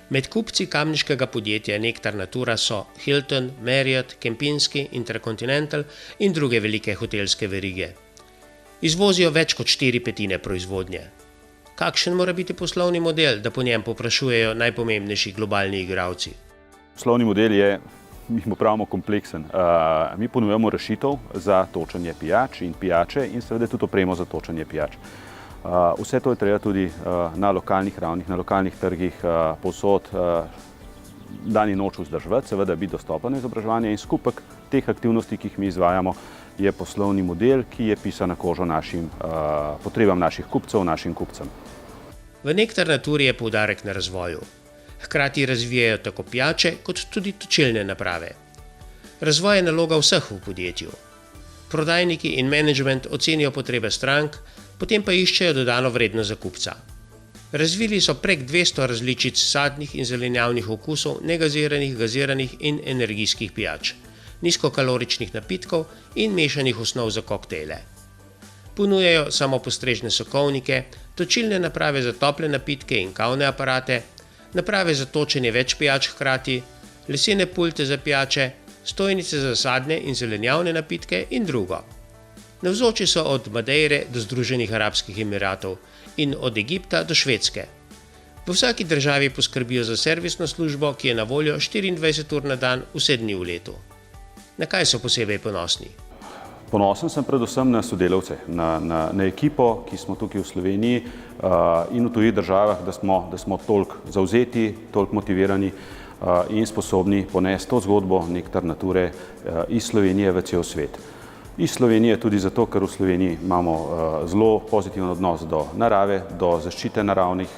Med kupci kamniškega podjetja Nektar Natura so Hilton, Marriott, Kempinski, Intercontinental in druge velike hotelske verige. Izvozijo več kot 4/5 proizvodnje. Kakšen mora biti poslovni model, da po njem povprašujejo najpomembnejši globalni igralci? Poslovni model je, mi mu pravimo, kompleksen. Mi ponujamo rešitev za točenje pijač in pijače in seveda tudi opremo za točenje pijač. Vse to je treba tudi na lokalnih ravnih, na lokalnih trgih povsod dan in noč vzdrževati, seveda biti dostopno izobraževanje in skupek teh aktivnosti, ki jih mi izvajamo, je poslovni model, ki je pisan na kožo potrebam naših kupcev, našim kupcem. V Nektar Naturi je poudarek na razvoju. Hkrati razvijajo tako pijače kot tudi točilne naprave. Razvoj je naloga vseh v podjetju. Prodajniki in menedžment ocenijo potrebe strank, potem pa iščejo dodano vrednost za kupca. Razvili so prek 200 različic sadnih in zelenjavnih okusov, negaziranih, gaziranih in energijskih pijač, nizkokaloričnih napitkov in mešanih osnov za koktejle. Ponujajo samopostrežne sokovnike, točilne naprave za tople napitke in kavne aparate, naprave za točenje več pijač hkrati, lesene pulte za pijače, stojnice za sadne in zelenjavne napitke in drugo. Navzoči so od Madeire do Združenih arabskih emiratov in od Egipta do Švedske. V vsaki državi poskrbijo za servisno službo, ki je na voljo 24 ur na dan, vse dni v letu. Na kaj so posebej ponosni? Ponosen sem predvsem na sodelavce, na ekipo, ki smo tukaj v Sloveniji in v tujih državah, da smo toliko zavzeti, toliko motivirani in sposobni ponesti to zgodbo Nektar Nature iz Slovenije v cel svet. Iz Slovenije tudi zato, ker v Sloveniji imamo zelo pozitiven odnos do narave, do zaščite naravnih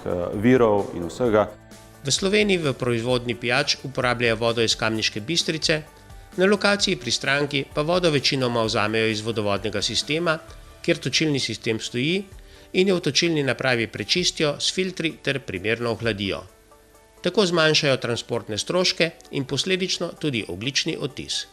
virov in vsega. V Sloveniji v proizvodnji pijač uporabljajo vodo iz Kamniške Bistrice, na lokaciji pri stranki pa vodo večinoma vzamejo iz vodovodnega sistema, kjer točilni sistem stoji in jo v točilni napravi prečistijo s filtri ter primerno ohladijo. Tako zmanjšajo transportne stroške in posledično tudi ogljični odtis.